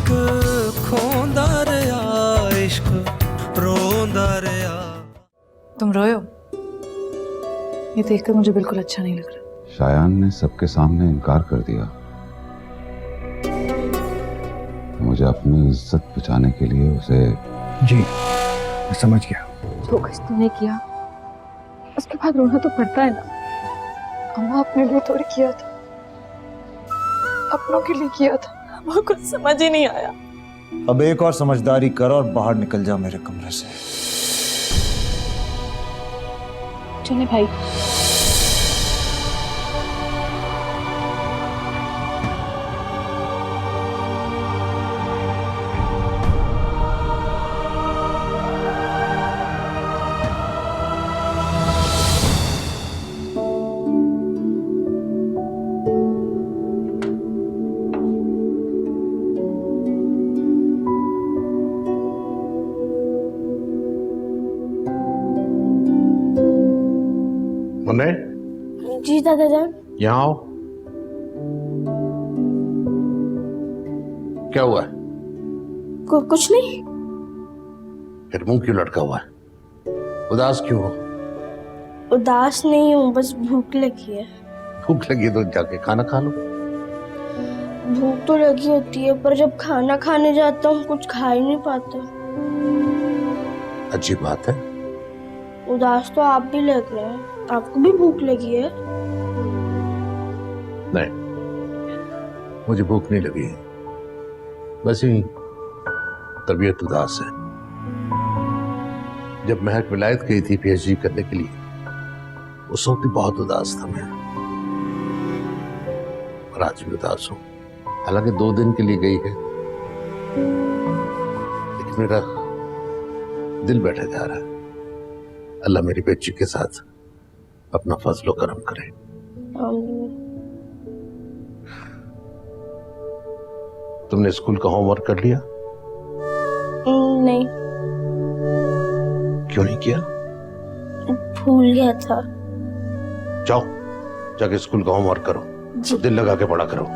इश्क खोंदा रहा, इश्क रोंदा रहा। तुम रोए हो? ये देखकर मुझे बिल्कुल अच्छा नहीं लग रहा। शायान ने सबके सामने इनकार कर दिया। मुझे अपनी इज्जत बचाने के लिए उसे। जी मैं समझ गया। जो कुछ तूने किया उसके बाद रोना तो पड़ता है ना। अम्मा अपने लिए थोड़ी किया था, अपनों के लिए किया था। अम्मा कुछ समझ ही नहीं आया। अब एक और समझदारी कर और बाहर निकल जा मेरे कमरे से। चले भाई। मुन्ने, जी दादा जान। यहाँ आओ। क्या हुआ है? कुछ नहीं। फिर मुंह क्यों लटका हुआ है? उदास क्यों हो? उदास नहीं हूँ, बस भूख लगी है। भूख लगी तो जाके खाना खा लो। भूख तो लगी होती है, पर जब खाना खाने जाता हूँ कुछ खा ही नहीं पाता। अच्छी बात है। उदास तो आप भी लग रहे हैं। आपको भी भूख लगी है? नहीं, मुझे भूख नहीं लगी, बस ही तबीयत उदास है। जब महक विलायत गई थी पीएचडी करने के लिए, उस वक्त भी बहुत उदास था मैं, और आज भी उदास हूं। हालांकि 2 दिन के लिए गई है, लेकिन मेरा दिल बैठा जा रहा है। अल्लाह मेरी बच्ची के साथ अपना फजलो करम करे। तुमने स्कूल का होमवर्क कर लिया? नहीं। क्यों नहीं किया? भूल गया था। जाओ, जाके स्कूल का होमवर्क करो, तो दिल लगा के पढ़ा करो।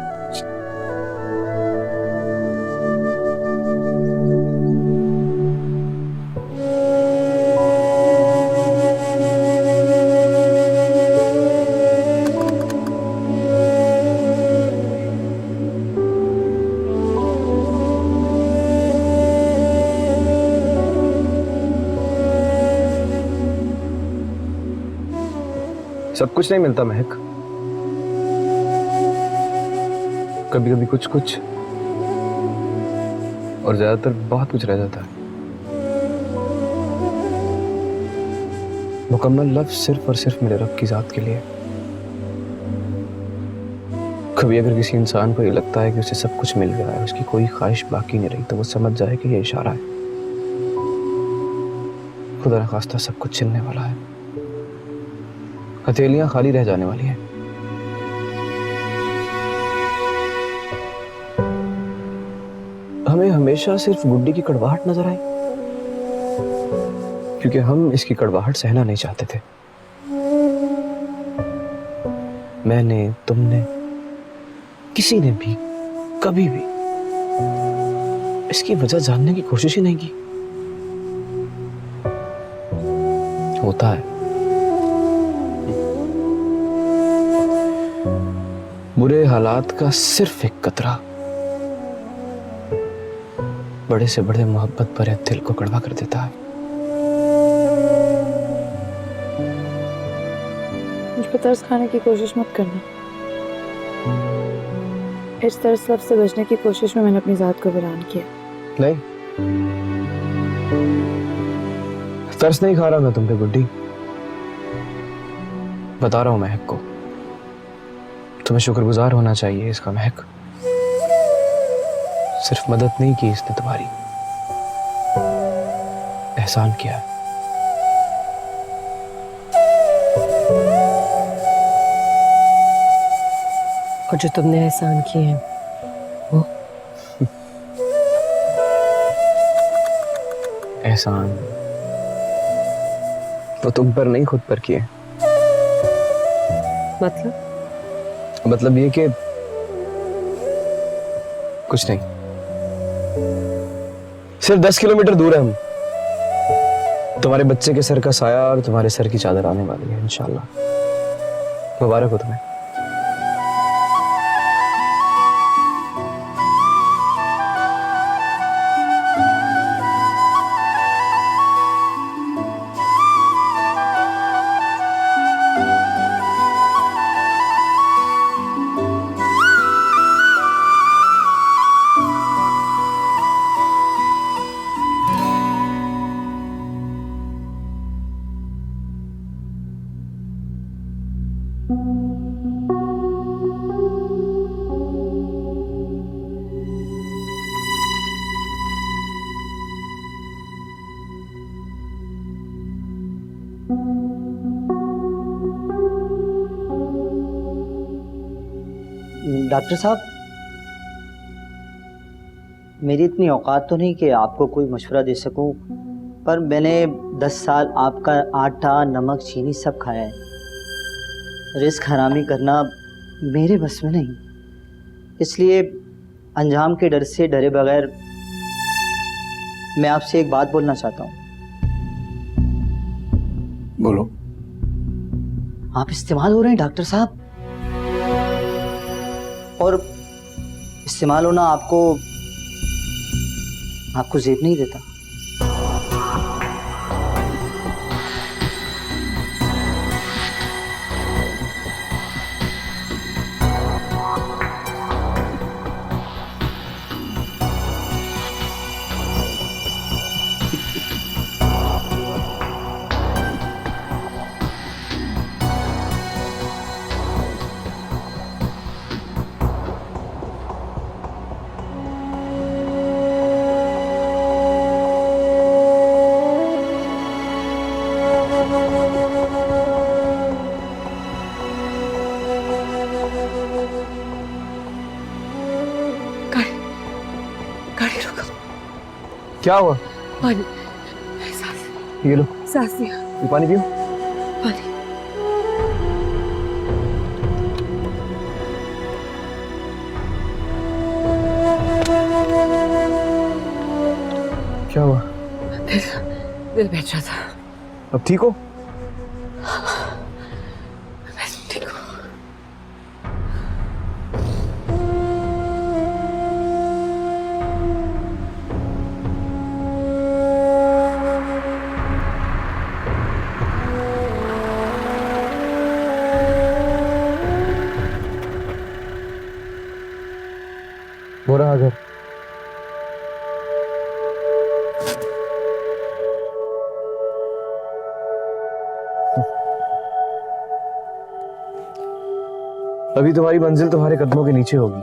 सब कुछ नहीं मिलता महक, कभी कभी कुछ कुछ, और ज्यादातर बहुत कुछ रह जाता है। मुकम्मल लव सिर्फ और सिर्फ मेरे रब की जात के लिए। कभी अगर किसी इंसान को ये लगता है कि उसे सब कुछ मिल गया है, उसकी कोई ख्वाहिश बाकी नहीं रही, तो वो समझ जाए कि ये इशारा है। खुदा न खास्ता सब कुछ छिनने वाला है, हथेलियां खाली रह जाने वाली हैं। हमें हमेशा सिर्फ गुड्डी की कड़वाहट नजर आई, क्योंकि हम इसकी कड़वाहट सहना नहीं चाहते थे। मैंने, तुमने, किसी ने भी कभी भी इसकी वजह जानने की कोशिश ही नहीं की। होता है, बुरे हालात का सिर्फ एक कतरा बड़े से बड़े मोहब्बत भरे दिल को कड़वा कर देता है। मुझ पर तरस खाने की कोशिश मत करना। इस तरस लफ्ज़ से बचने की कोशिश में मैंने अपनी जात को वीरान किया। नहीं, तरस नहीं खा रहा मैं तुम पे गुड्डी, बता रहा हूं महक को। तुम्हें शुक्रगुजार होना चाहिए इसका महक। सिर्फ मदद नहीं की इसने तुम्हारी, एहसान किया है। और जो तुमने एहसान किए हैं वो एहसान तो तुम पर नहीं खुद पर किए। मतलब ये कि कुछ नहीं, सिर्फ 10 किलोमीटर दूर है हम। तुम्हारे बच्चे के सर का साया और तुम्हारे सर की चादर आने वाली है इंशाल्लाह। मुबारक हो तुम्हें। डॉक्टर साहब, मेरी इतनी औकात तो नहीं कि आपको कोई मशवरा दे सकूं, पर मैंने 10 साल आपका आटा नमक चीनी सब खाया है। रिस्क हरामी करना मेरे बस में नहीं, इसलिए अंजाम के डर से डरे बगैर मैं आपसे एक बात बोलना चाहता हूँ। बोलो। आप इस्तेमाल हो रहे हैं डॉक्टर साहब, और इस्तेमाल होना आपको जेब नहीं देता। गाड़ी रुको। क्या हुआ? पानी, सांस, ये लो, सांस लिया। ये पानी पियो। पानी। क्या हुआ? दिल बैठ रहा था। अब ठीक हो? मैं ठीक हूँ। वो रहा घर। अभी तुम्हारी मंजिल तुम्हारे कदमों के नीचे होगी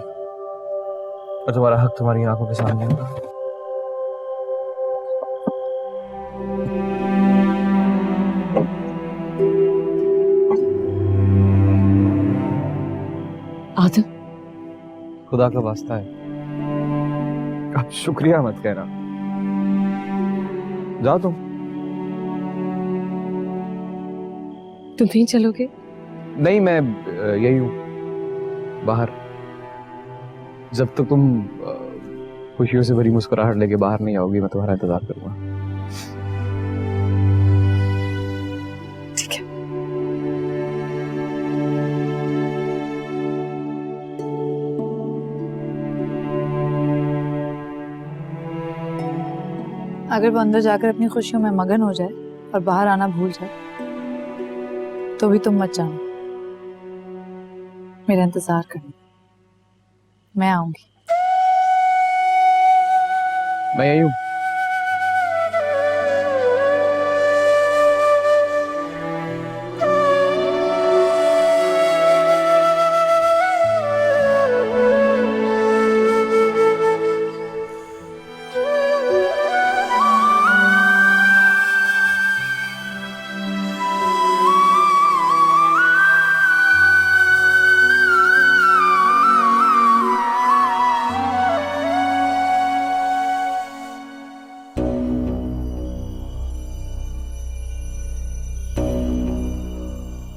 और तुम्हारा हक तुम्हारी आंखों के सामने होगा। आदम, खुदा का वास्ता है, अब शुक्रिया मत कहना। जाओ तुम नहीं चलोगे? नहीं, मैं यही हूँ बाहर। जब तक तुम खुशियों से भरी मुस्कुराहट लेके बाहर नहीं आओगी, मैं तुम्हारा इंतजार करूंगा। ठीक है। अगर वो अंदर जाकर अपनी खुशियों में मगन हो जाए और बाहर आना भूल जाए तो भी तुम मत जाना, मेरा इंतजार करना। मैं आऊंगी। मैं यही हूँ।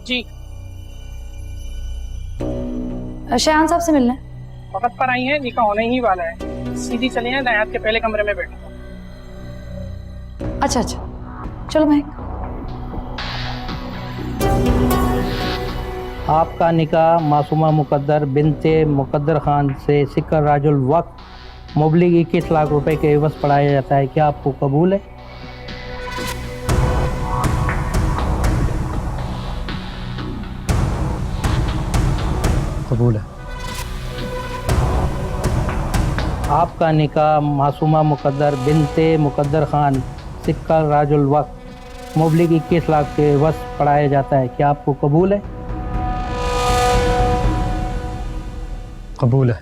जी, शयान साहब से मिलना है। वक्त पर आई हैं, निकाह होने ही वाला है। सीधी चली है नयात के पहले कमरे में बैठो। अच्छा अच्छा, चलो महक। आपका निकाह मासूमा मुकद्दर बिनते मुकद्दर खान से सिक्कर राजुल वक्त मुबलिग 21 लाख रुपए के एवज पढ़ाया जाता है, क्या आपको कबूल है? कबूल है। आपका निकाह मासूमा मुकद्दर बिनते मुकद्दर खान सिक्कर राजुल वक्त मुबलिग 21 लाख के एवज पढ़ाया जाता है, क्या आपको कबूल है? कबूल है।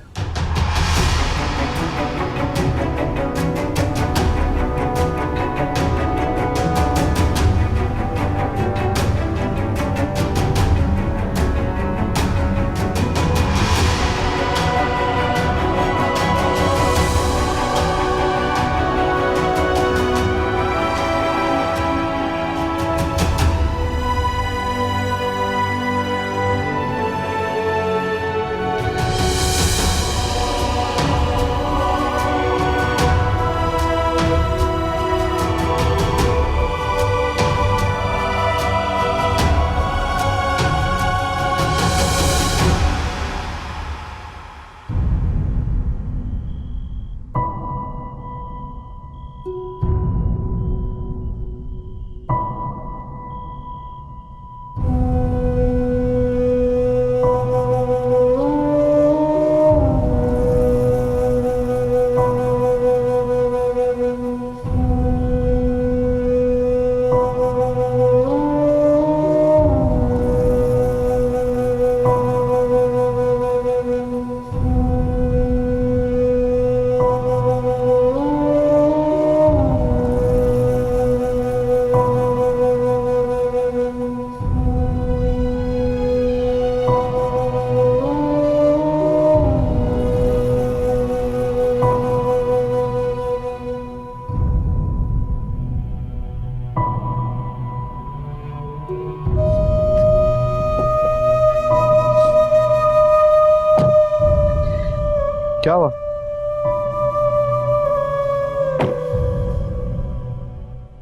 क्या हुआ?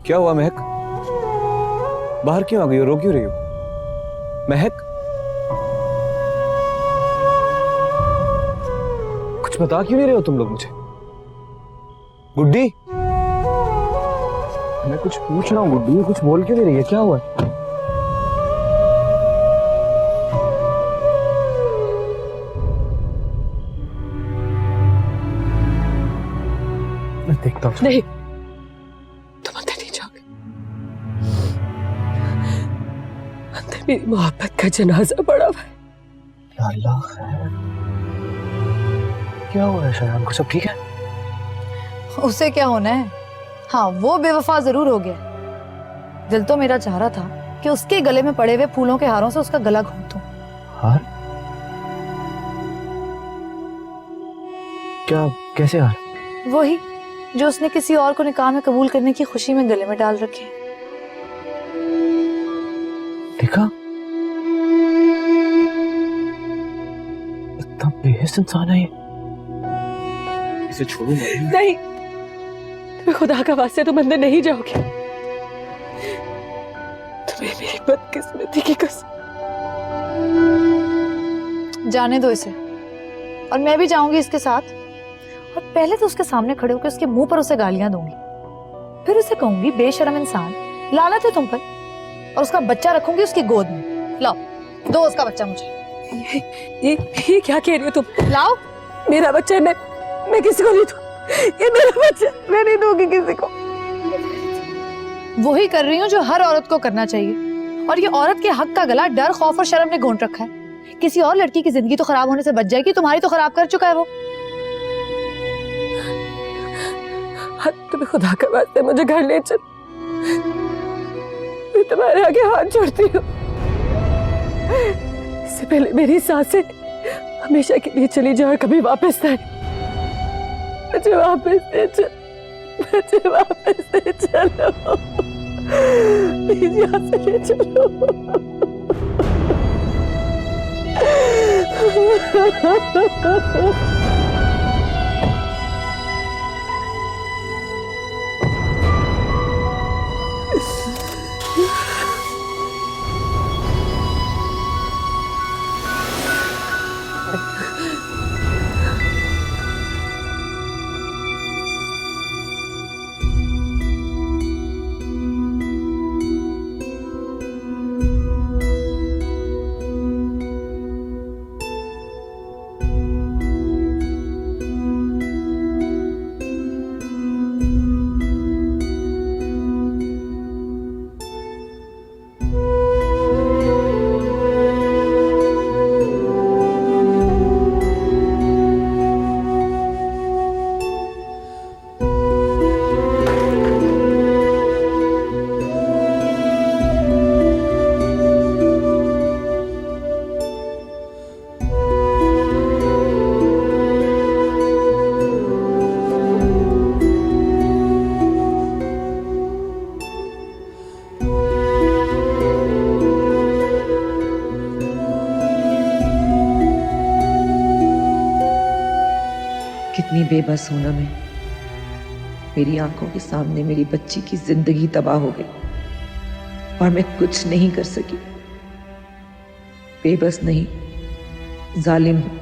क्या हुआ महक? बाहर क्यों आ गई हो? रो क्यों रही हो? महक, कुछ बता क्यों नहीं रहे हो तुम लोग मुझे? गुड्डी, मैं कुछ पूछ रहा हूँ गुड्डी, कुछ बोल क्यों नहीं रही है? क्या हुआ? मैं देखता हूँ। नहीं, तुम अंदर नहीं जाओगे। अंदर मेरी मोहब्बत का जनाजा पड़ा हुआ है। या अल्लाह, क्या हुआ है शयान को? सब ठीक है? उसे क्या होना है? हाँ, वो बेवफा जरूर हो गया। दिल तो मेरा चाह रहा था कि उसके गले में पड़े हुए फूलों के हारों से उसका गला घूम दूं। हार? क्या? कैसे हार? वही जो उसने किसी और को निकाह में कबूल करने की खुशी में गले में डाल रखे। देखा, इतना बेहिस इंसान है ये। इसे छोड़ो नहीं, तुम्हें खुदा का वास्ते तुम अंदर नहीं जाओगे। तुम्हें मेरी बदकिस्मती की कसम। जाने दो इसे, और मैं भी जाऊंगी इसके साथ। और पहले तो उसके सामने खड़े होकर उसके मुंह पर उसे गालियां दूंगी, फिर उसे कहूंगी बेशर्म इंसान, लानत है तुम पर, और उसका बच्चा रखूंगी उसकी गोद में। लाओ, दो उसका बच्चा मुझे। ये क्या कह रही हो तुम? लाओ, मेरा बच्चा है, मैं किसी को नहीं दूं। ये मेरा बच्चा, मैं नहीं दूंगी किसी को। वही कर रही हूँ जो हर औरत को करना चाहिए, और ये औरत के हक का गला डर, खौफ और शर्म ने घोंट रखा है। किसी और लड़की की जिंदगी तो खराब होने से बच जाएगी, तुम्हारी तो खराब कर चुका है वो। तुम्हें खुदा का वास्ते मुझे घर ले चल, मैं तुम्हारे आगे हाथ जोड़ती हूँ। इससे पहले मेरी सांसें हमेशा के लिए चली जाए, कभी वापस ना आए। मुझे वापस ले चल, मुझे वापस ले चलो, प्लीज यहाँ से ले चलो। बेबस होना में मेरी आंखों के सामने मेरी बच्ची की जिंदगी तबाह हो गई और मैं कुछ नहीं कर सकी। बेबस नहीं, जालिम हूं।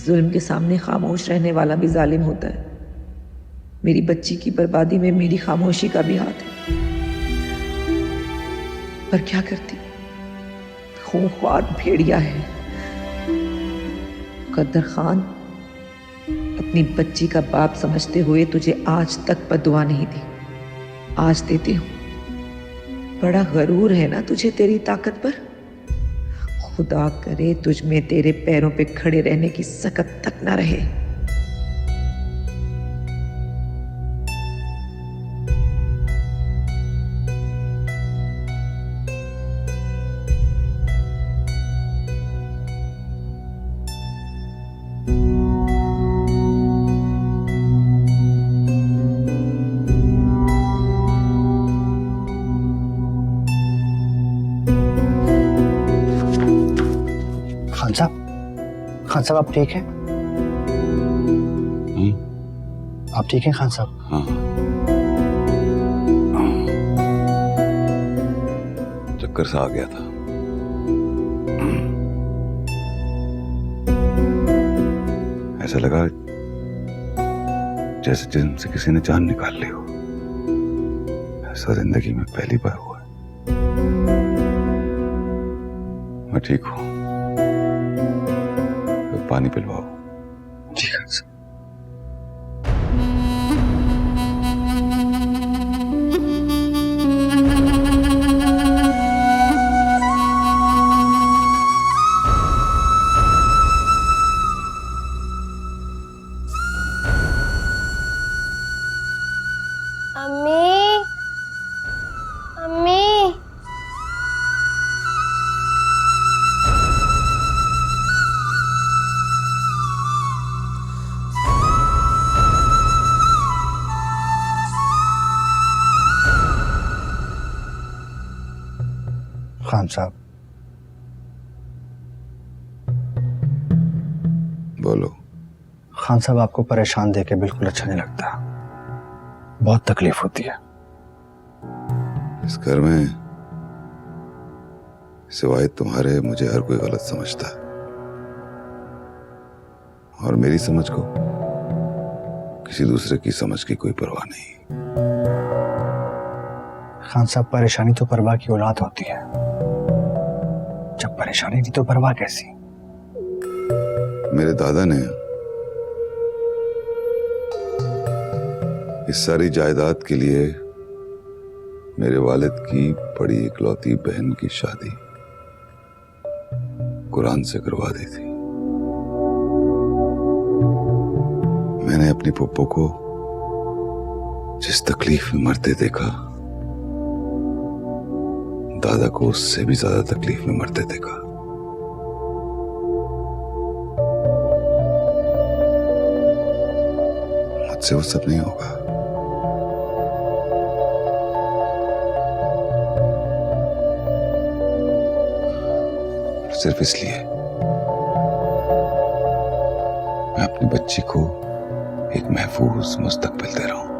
जुल्म के सामने खामोश रहने वाला भी जालिम होता है। मेरी बच्ची की बर्बादी में मेरी खामोशी का भी हाथ है, पर क्या करती, खूंखार भेड़िया है। मुकद्दर खान अपनी बच्ची का बाप समझते हुए तुझे आज तक बदुआ नहीं दी, आज देती हूं। बड़ा गरूर है ना तुझे तेरी ताकत पर। खुदा करे तुझ में तेरे पैरों पे खड़े रहने की सकत तक ना रहे। खान साहब आप ठीक हैं? आप ठीक हैं खान साहब? हाँ। चक्कर सा आ गया था। ऐसा लगा जैसे जिस्म से किसी ने जान निकाल ली हो। ऐसा जिंदगी में पहली बार हुआ है। मैं ठीक हूं, पानी पिलवाओ। ठीक है सर। अम्मी, अम्मी, खान साहब बोलो। खान साहब आपको परेशान देके बिल्कुल अच्छा नहीं लगता, बहुत तकलीफ होती है। इस घर में सिवाय तुम्हारे मुझे हर कोई गलत समझता है, और मेरी समझ को किसी दूसरे की समझ की कोई परवाह नहीं। खान साहब परेशानी तो परवाह की औलाद होती है, जब परेशानी थी तो परवाह कैसी? मेरे दादा ने इस सारी जायदाद के लिए मेरे वालिद की बड़ी इकलौती बहन की शादी कुरान से करवा दी थी। मैंने अपनी पप्पो को जिस तकलीफ में मरते देखा, दादा को उससे भी ज्यादा तकलीफ में मरते देखा। मुझसे वो सब नहीं होगा। सिर्फ इसलिए मैं अपनी बच्ची को एक महफूज मुस्तकबिल दे रहा हूं।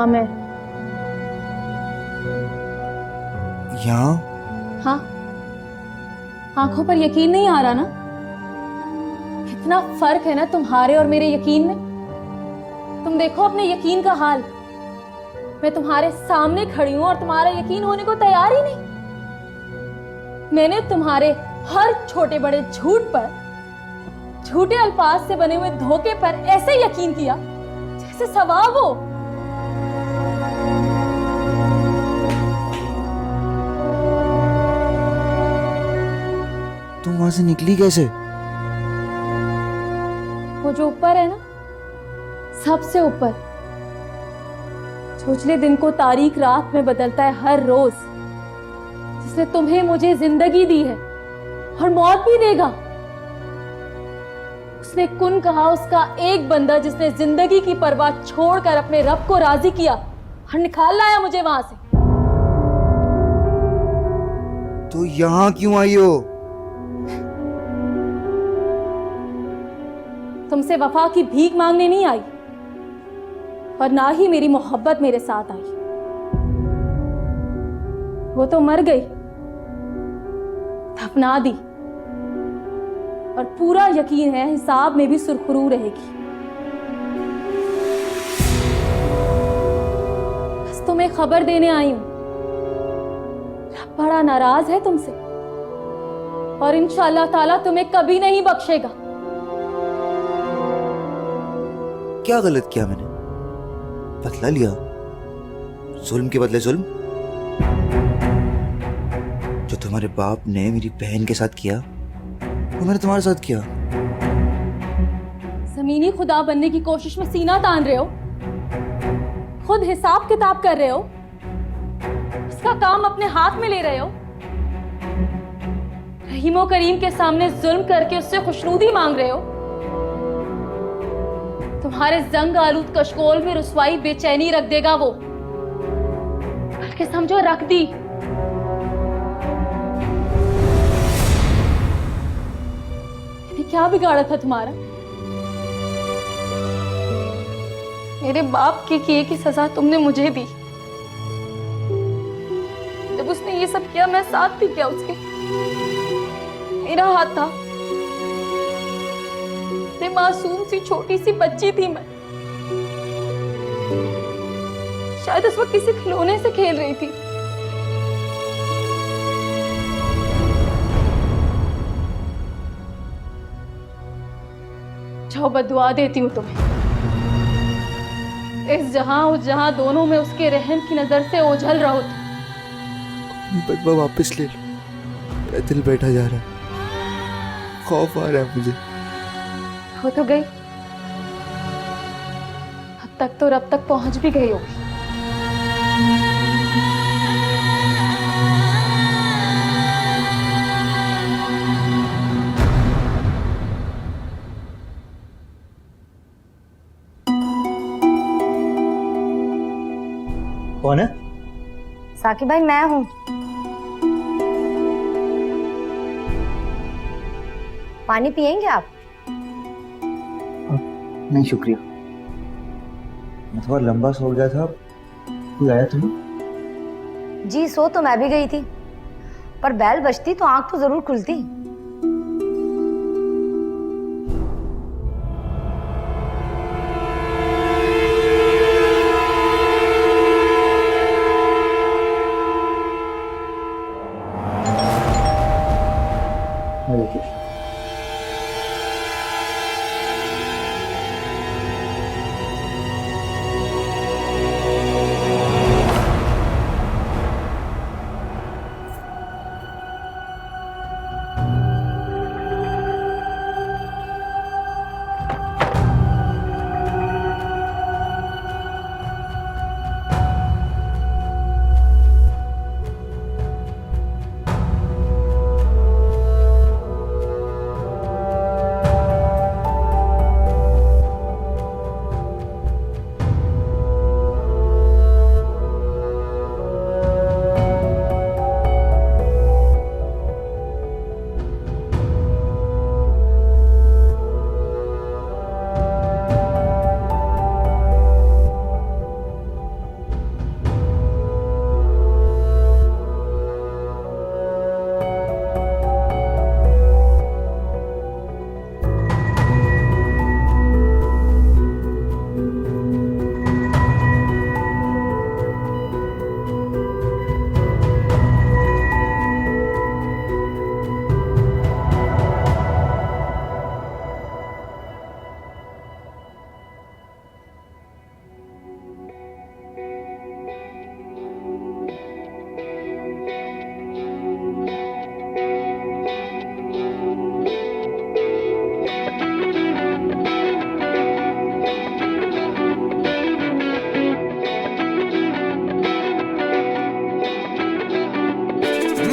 नाम है। यहाँ? हाँ, आंखों पर यकीन नहीं आ रहा ना? कितना फर्क है ना तुम्हारे और मेरे यकीन में। तुम देखो अपने यकीन का हाल। मैं तुम्हारे सामने खड़ी हूं और तुम्हारा यकीन होने को तैयार ही नहीं। मैंने तुम्हारे हर छोटे बड़े झूठ पर, झूठे अल्फाज से बने हुए धोखे पर ऐसे यकीन किया जैसे सवाब हो। तुम वहां से निकली कैसे? वो जो ऊपर है ना, सबसे ऊपर, जो उजले दिन को तारीक रात में बदलता है हर रोज, जिसने तुम्हें मुझे जिंदगी दी है और मौत भी देगा, उसने कुन कहा उसका एक बंदा जिसने जिंदगी की परवाह छोड़कर अपने रब को राजी किया और निकाल लाया मुझे वहां से। तो यहाँ क्यों आई हो? तुमसे वफा की भीख मांगने नहीं आई और ना ही मेरी मोहब्बत मेरे साथ आई। वो तो मर गई, दफना दी, और पूरा यकीन है हिसाब में भी सुरखरू रहेगी। बस तुम्हें खबर देने आई हूं, रब बड़ा नाराज है तुमसे और इंशाअल्लाह ताला तुम्हें कभी नहीं बख्शेगा। क्या गलत किया मैंने? बदला लिया? जुल्म के बदले जुल्म? जो तुम्हारे बाप ने मेरी बहन के साथ किया वो मैंने तुम्हारे साथ किया। जमीनी खुदा बनने की कोशिश में सीना तान रहे हो, खुद हिसाब किताब कर रहे हो, उसका काम अपने हाथ में ले रहे हो, रहीमो करीम के सामने जुल्म करके उससे खुशनुदी मांग रहे हो। तुम्हारे जंग आलूद कशकोल में रुसवाई बेचैनी रख देगा वो, बल्कि समझो रख दी। मैंने क्या बिगाड़ा था तुम्हारा? मेरे बाप के किए की सजा तुमने मुझे दी। जब उसने ये सब किया मैं साथ भी किया उसके, मेरा हाथ था। मासूम सी छोटी सी बच्ची थी मैं, शायद उस वक्त किसी खिलौने से खेल रही थी। जाओ बदुआ देती हूँ तुम्हें। इस जहां उस जहां दोनों में उसके रहम की नजर से ओझल रहो तुम। अपनी बदवा वापस ले लो, मेरा दिल बैठा जा रहा है, खौफ आ रहा है मुझे। हो तो गई, अब तक तो रब तक पहुंच भी गई होगी। कौन है? साकिब भाई मैं हूं। पानी पियेंगे आप? नहीं शुक्रिया, मैं थोड़ा लंबा सो गया था। कोई आया तुम्हें? जी सो तो मैं भी गई थी, पर बैल बजती तो आंख तो जरूर खुलती।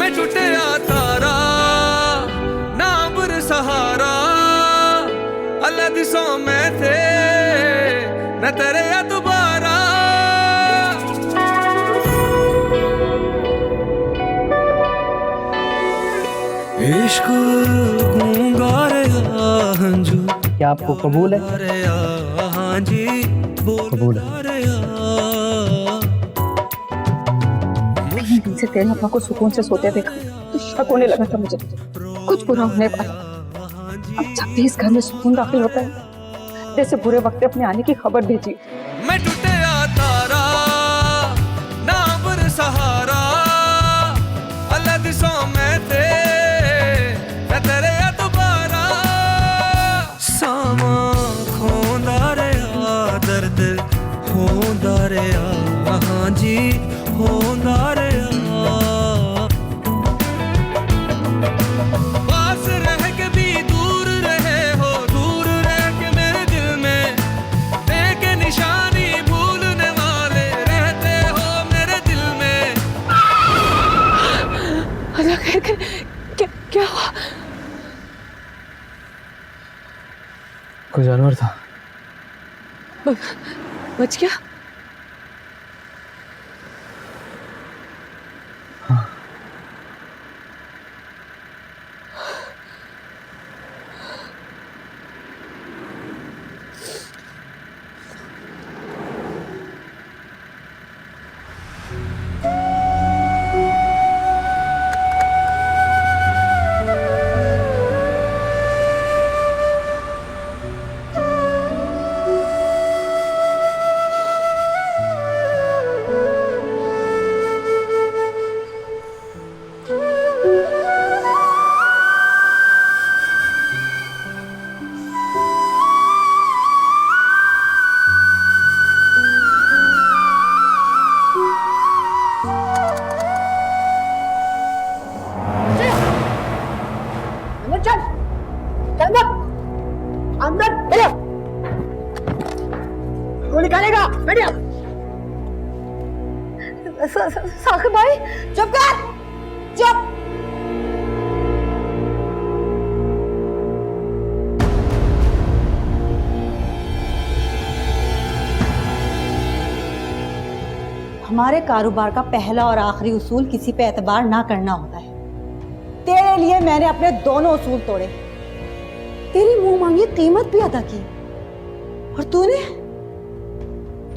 मैं टूटिया तारा ना बुर सहारा अल्लाह दी सौ मैं थे न तेरे या दोबारा इश्क गूंगा रे हंजू क्या आपको कबूल है? रे हाँ जी कबूल है। रे कहीं दिन से तेरे अब्बा को सुकून से सोते देखा तो शक होने लगा था मुझे कुछ बुरा होने वाला। अब जब भी इस घर में सुकून दाखिल होता है जैसे बुरे वक्त अपने आने की खबर भेजी। मैं टूटिया तारा ना बुर सहारा अल्लाह दी सौ मैं थे न तेरे या दोबारा सामा खोंदा रे दर्द होंदा रे हाँ जी होंदा रे पास रह के भी दूर रहे हो दूर रह के मेरे दिल में देखे निशानी भूलने वाले रहते हो मेरे दिल में। अल्लाह खैर करे, क्या हुआ? कोई जानवर था। बच गया? साकिब भाई चुप कर, चुप। हमारे कारोबार का पहला और आखिरी उसूल किसी पे एतबार ना करना होता है। तेरे लिए मैंने अपने दोनों उसूल तोड़े, तेरी मुंह मांगी कीमत भी अदा की, और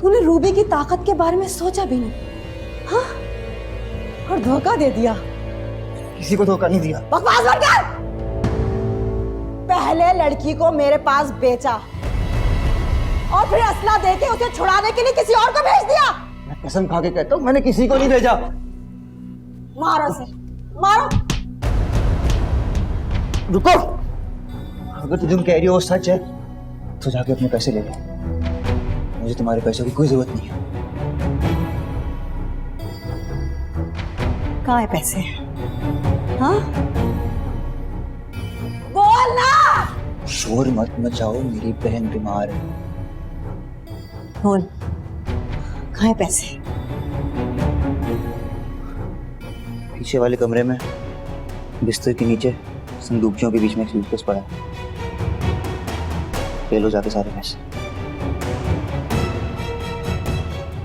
तूने रूबी की ताकत के बारे में सोचा भी नहीं। हाँ, और धोखा दे दिया। किसी को धोखा नहीं दिया। बकवास बंद कर। पहले लड़की को मेरे पास बेचा और फिर असला देके उसे छुड़ाने के लिए किसी और को भेज दिया। मैं कसम खा के कहता हूँ मैंने किसी को नहीं भेजा। मारो से, मारो। रुको, अगर तुम कह रही हो सच है तो जाके अपने पैसे ले लो, मुझे तुम्हारे पैसों की कोई जरूरत नहीं है। कहाँ है पैसे? हाँ, बोल ना। शोर मत मचाओ, मेरी बहन बीमार है। बोल, कहाँ है पैसे? पीछे वाले कमरे में बिस्तर के नीचे संदूकियों के बीच में एक सूटकेस पड़ा है, ले लो जाके सारे पैसे।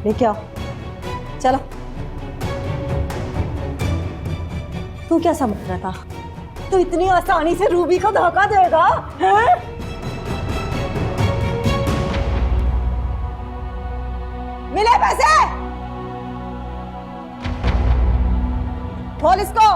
लेके आओ, चलो। तू क्या समझ रहा था? तू इतनी आसानी से रूबी को धोखा देगा? हैं? मिले पैसे? खोल इसको।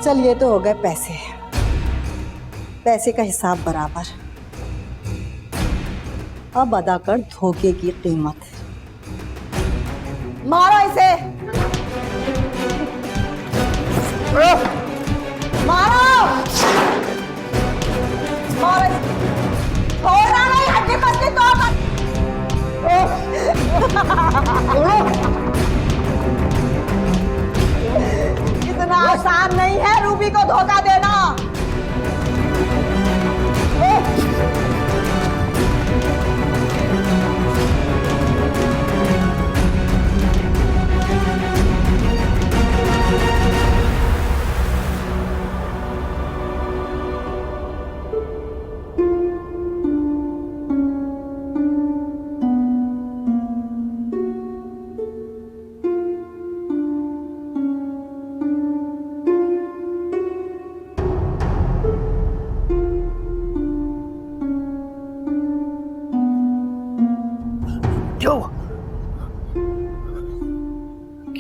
चल, ये तो हो गए पैसे। पैसे का हिसाब बराबर। अब अदा कर धोखे की कीमत। मारो इसे, मारो, मारो इसे। छोड़ना नहीं, हड्डी पसली तोड़। इतना आसान नहीं है रूबी को धोखा देना।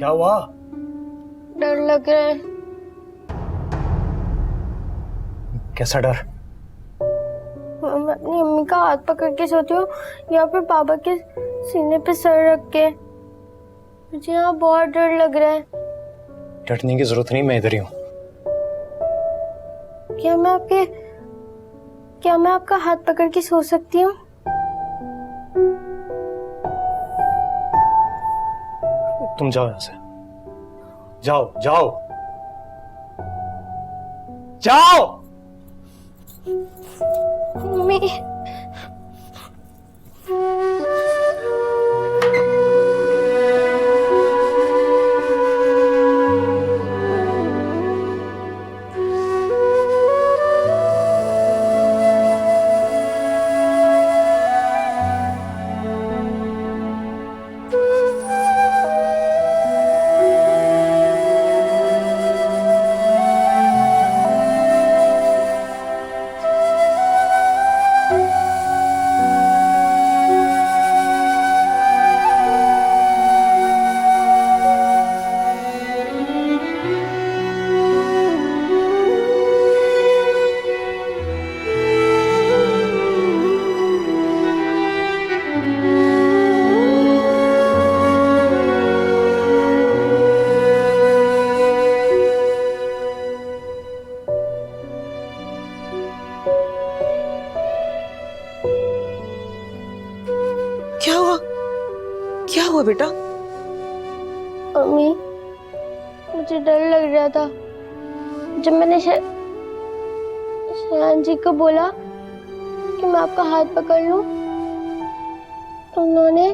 क्या हुआ? डर लग रहा है। कैसा डर? मैं अपनी अम्मी का हाथ पकड़ के सोती हूँ या फिर पापा के सीने पे सर रख के। मुझे यहाँ बहुत डर लग रहा है। डरने की जरूरत नहीं, मैं इधर ही हूँ। क्या मैं आपका हाथ पकड़ के सो सकती हूँ? तुम जाओ यहाँ से। जाओ जाओ जाओ। मम्मी, क्या हुआ? क्या हुआ बेटा? मम्मी, मुझे डर लग रहा था जब मैंने शयान जी को बोला कि मैं आपका हाथ पकड़ लूं, तो उन्होंने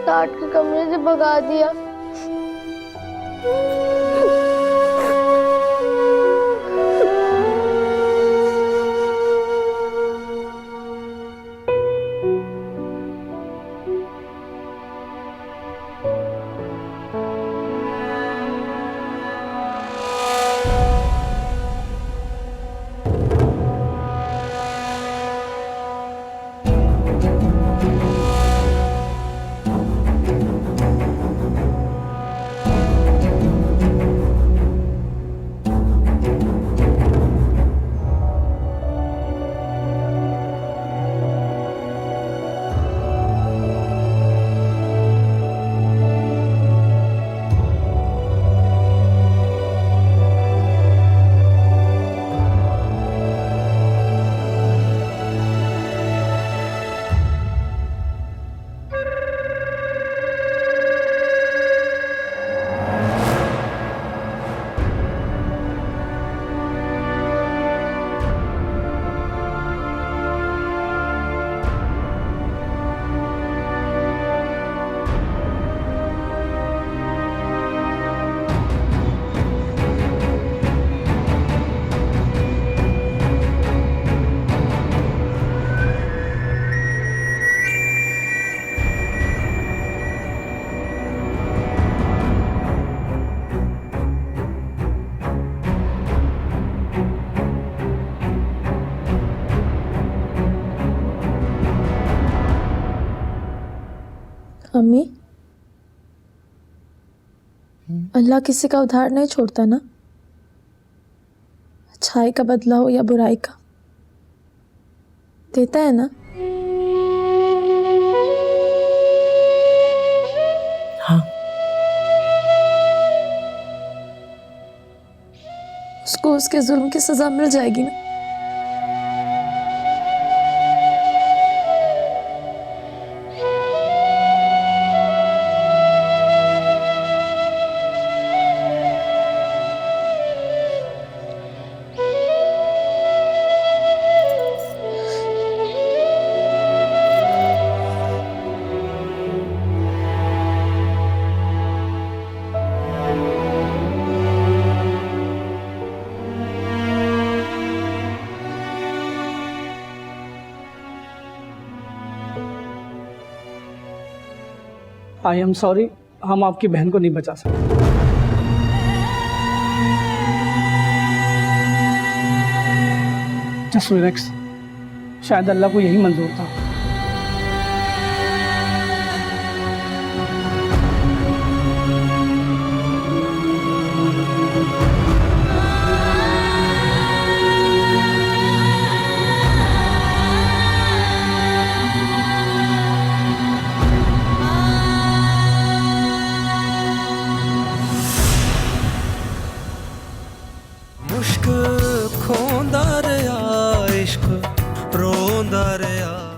डांट के कमरे से भगा दिया। अम्मी, अल्लाह किसी का उधार नहीं छोड़ता ना। अच्छाई का बदला हो या बुराई का, देता है ना। हाँ। उसको उसके जुल्म की सजा मिल जाएगी ना। आई एम सॉरी, हम आपकी बहन को नहीं बचा सकते। जस्ट रिलैक्स, शायद अल्लाह को यही मंजूर था। रोंदा रहा।